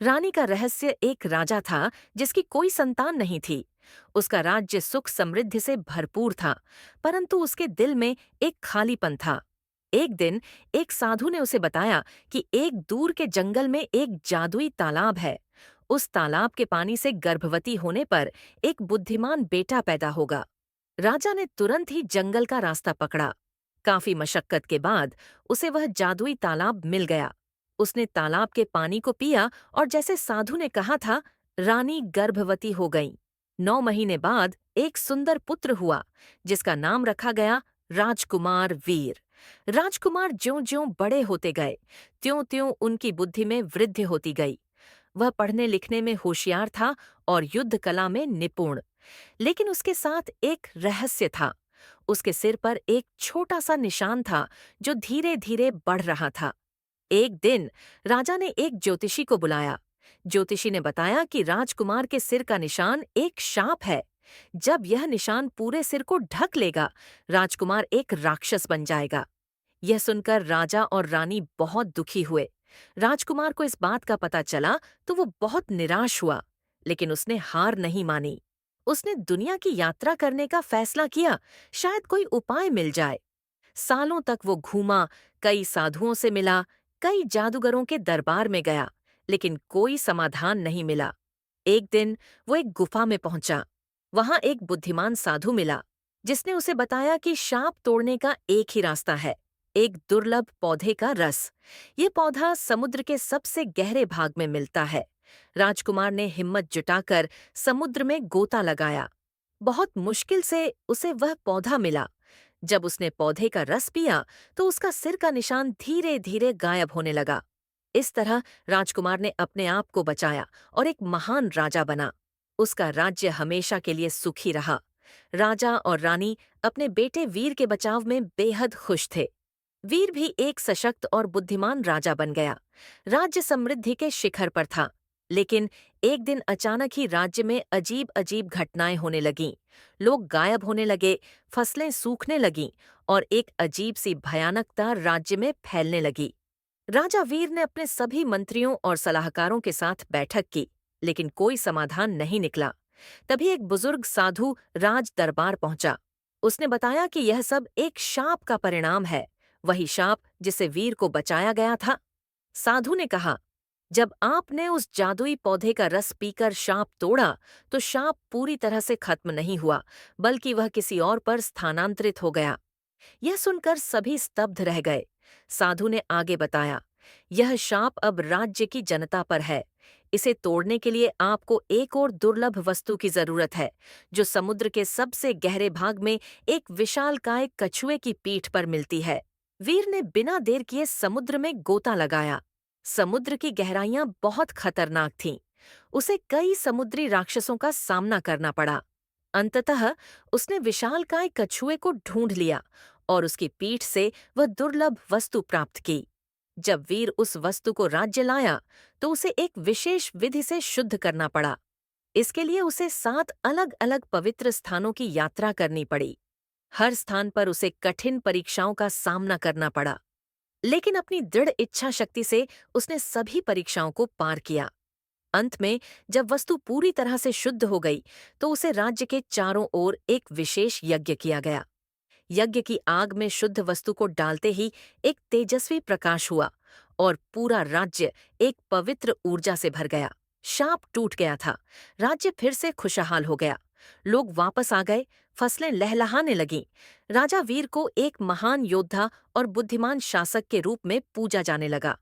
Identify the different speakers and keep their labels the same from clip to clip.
Speaker 1: रानी का रहस्य। एक राजा था जिसकी कोई संतान नहीं थी। उसका राज्य सुख समृद्धि से भरपूर था, परंतु उसके दिल में एक खालीपन था। एक दिन एक साधु ने उसे बताया कि एक दूर के जंगल में एक जादुई तालाब है। उस तालाब के पानी से गर्भवती होने पर एक बुद्धिमान बेटा पैदा होगा। राजा ने तुरंत ही जंगल का रास्ता पकड़ा। काफी मशक्कत के बाद उसे वह जादुई तालाब मिल गया। उसने तालाब के पानी को पिया और जैसे साधु ने कहा था, रानी गर्भवती हो गई। 9 महीने बाद एक सुंदर पुत्र हुआ, जिसका नाम रखा गया राजकुमार वीर। राजकुमार ज्यों-ज्यों बड़े होते गए, त्यों-त्यों उनकी बुद्धि में वृद्धि होती गई। वह पढ़ने लिखने में होशियार था और युद्ध कला में निपुण। लेकिन उसके साथ एक रहस्य था। उसके सिर पर एक छोटा सा निशान था, जो धीरे धीरे बढ़ रहा था। एक दिन राजा ने एक ज्योतिषी को बुलाया। ज्योतिषी ने बताया कि राजकुमार के सिर का निशान एक शाप है। जब यह निशान पूरे सिर को ढक लेगा, राजकुमार एक राक्षस बन जाएगा। यह सुनकर राजा और रानी बहुत दुखी हुए। राजकुमार को इस बात का पता चला तो वो बहुत निराश हुआ, लेकिन उसने हार नहीं मानी। उसने दुनिया की यात्रा करने का फैसला किया, शायद कोई उपाय मिल जाए। सालों तक वो घूमा, कई साधुओं से मिला, कई जादूगरों के दरबार में गया, लेकिन कोई समाधान नहीं मिला। एक दिन वो एक गुफा में पहुंचा। वहां एक बुद्धिमान साधु मिला, जिसने उसे बताया कि शाप तोड़ने का एक ही रास्ता है, एक दुर्लभ पौधे का रस। ये पौधा समुद्र के सबसे गहरे भाग में मिलता है। राजकुमार ने हिम्मत जुटाकर समुद्र में गोता लगाया। बहुत मुश्किल से उसे वह पौधा मिला। जब उसने पौधे का रस पिया तो उसका सिर का निशान धीरे धीरे गायब होने लगा। इस तरह राजकुमार ने अपने आप को बचाया और एक महान राजा बना। उसका राज्य हमेशा के लिए सुखी रहा। राजा और रानी अपने बेटे वीर के बचाव में बेहद खुश थे। वीर भी एक सशक्त और बुद्धिमान राजा बन गया। राज्य समृद्धि के शिखर पर था। लेकिन एक दिन अचानक ही राज्य में अजीब अजीब घटनाएं होने लगीं। लोग गायब होने लगे, फसलें सूखने लगीं और एक अजीब सी भयानकता राज्य में फैलने लगी। राजा वीर ने अपने सभी मंत्रियों और सलाहकारों के साथ बैठक की, लेकिन कोई समाधान नहीं निकला। तभी एक बुजुर्ग साधु राज दरबार पहुंचा। उसने बताया कि यह सब एक शाप का परिणाम है, वही शाप जिसे वीर को बचाया गया था। साधु ने कहा, जब आपने उस जादुई पौधे का रस पीकर शाप तोड़ा, तो शाप पूरी तरह से खत्म नहीं हुआ, बल्कि वह किसी और पर स्थानांतरित हो गया। यह सुनकर सभी स्तब्ध रह गए। साधु ने आगे बताया, यह शाप अब राज्य की जनता पर है। इसे तोड़ने के लिए आपको एक और दुर्लभ वस्तु की जरूरत है, जो समुद्र के सबसे गहरे भाग में एक विशालकाय कछुए की पीठ पर मिलती है। वीर ने बिना देर किए समुद्र में गोता लगाया। समुद्र की गहराइयां बहुत खतरनाक थीं। उसे कई समुद्री राक्षसों का सामना करना पड़ा। अंततः उसने विशालकाय कछुए को ढूंढ लिया और उसकी पीठ से वह दुर्लभ वस्तु प्राप्त की। जब वीर उस वस्तु को राज्य लाया, तो उसे एक विशेष विधि से शुद्ध करना पड़ा। इसके लिए उसे 7 अलग-अलग पवित्र स्थानों की यात्रा करनी पड़ी। हर स्थान पर उसे कठिन परीक्षाओं का सामना करना पड़ा, लेकिन अपनी दृढ़ इच्छा शक्ति से उसने सभी परीक्षाओं को पार किया। अंत में जब वस्तु पूरी तरह से शुद्ध हो गई, तो उसे राज्य के चारों ओर एक विशेष यज्ञ किया गया। यज्ञ की आग में शुद्ध वस्तु को डालते ही एक तेजस्वी प्रकाश हुआ और पूरा राज्य एक पवित्र ऊर्जा से भर गया। शाप टूट गया था। राज्य फिर से खुशहाल हो गया। लोग वापस आ गए, फसलें लहलहाने लगीं। राजा वीर को एक महान योद्धा और बुद्धिमान शासक के रूप में पूजा जाने लगा।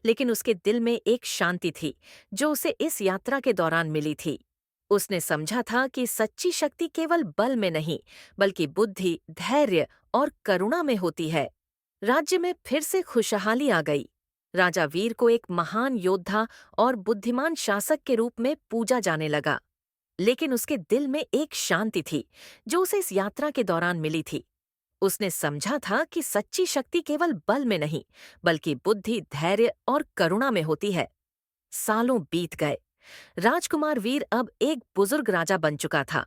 Speaker 1: लेकिन उसके दिल में एक शांति थी, जो उसे इस यात्रा के दौरान मिली थी। उसने समझा था कि सच्ची शक्ति केवल बल में नहीं, बल्कि बुद्धि, धैर्य और करुणा में होती है। राज्य में फिर से खुशहाली आ गई। राजा वीर को एक महान योद्धा और बुद्धिमान शासक के रूप में पूजा जाने लगा। लेकिन उसके दिल में एक शांति थी, जो उसे इस यात्रा के दौरान मिली थी। उसने समझा था कि सच्ची शक्ति केवल बल में नहीं, बल्कि बुद्धि, धैर्य और करुणा में होती है। सालों बीत गए। राजकुमार वीर अब एक बुजुर्ग राजा बन चुका था।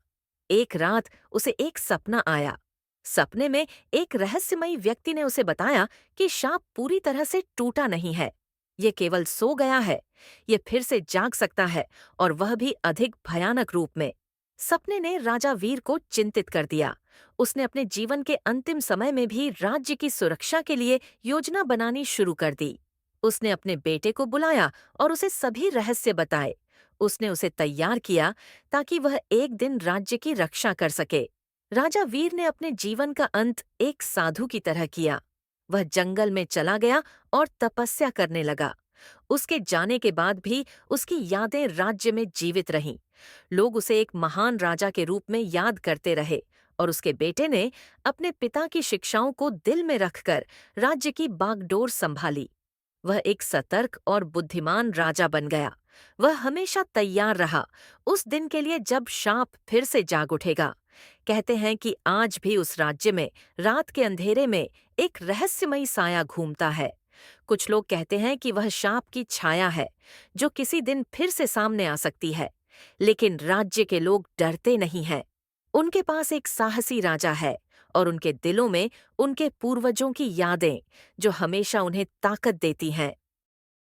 Speaker 1: एक रात उसे एक सपना आया। सपने में एक रहस्यमयी व्यक्ति ने उसे बताया कि शाप पूरी तरह से टूटा नहीं है। ये केवल सो गया है। ये फिर से जाग सकता है, और वह भी अधिक भयानक रूप में। सपने ने राजा वीर को चिंतित कर दिया। उसने अपने जीवन के अंतिम समय में भी राज्य की सुरक्षा के लिए योजना बनानी शुरू कर दी। उसने अपने बेटे को बुलाया और उसे सभी रहस्य बताए। उसने उसे तैयार किया ताकि वह एक दिन राज्य की रक्षा कर सके। राजा वीर ने अपने जीवन का अंत एक साधु की तरह किया। वह जंगल में चला गया और तपस्या करने लगा। उसके जाने के बाद भी उसकी यादें राज्य में जीवित रहीं। लोग उसे एक महान राजा के रूप में याद करते रहे, और उसके बेटे ने अपने पिता की शिक्षाओं को दिल में रखकर राज्य की बागडोर संभाली। वह एक सतर्क और बुद्धिमान राजा बन गया। वह हमेशा तैयार रहा उस दिन के लिए जब शाप फिर से जाग उठेगा। कहते हैं कि आज भी उस राज्य में रात के अंधेरे में एक रहस्यमयी साया घूमता है। कुछ लोग कहते हैं कि वह शाप की छाया है, जो किसी दिन फिर से सामने आ सकती है। लेकिन राज्य के लोग डरते नहीं हैं। उनके पास एक साहसी राजा है, और उनके दिलों में उनके पूर्वजों की यादें, जो हमेशा उन्हें ताकत देती हैं।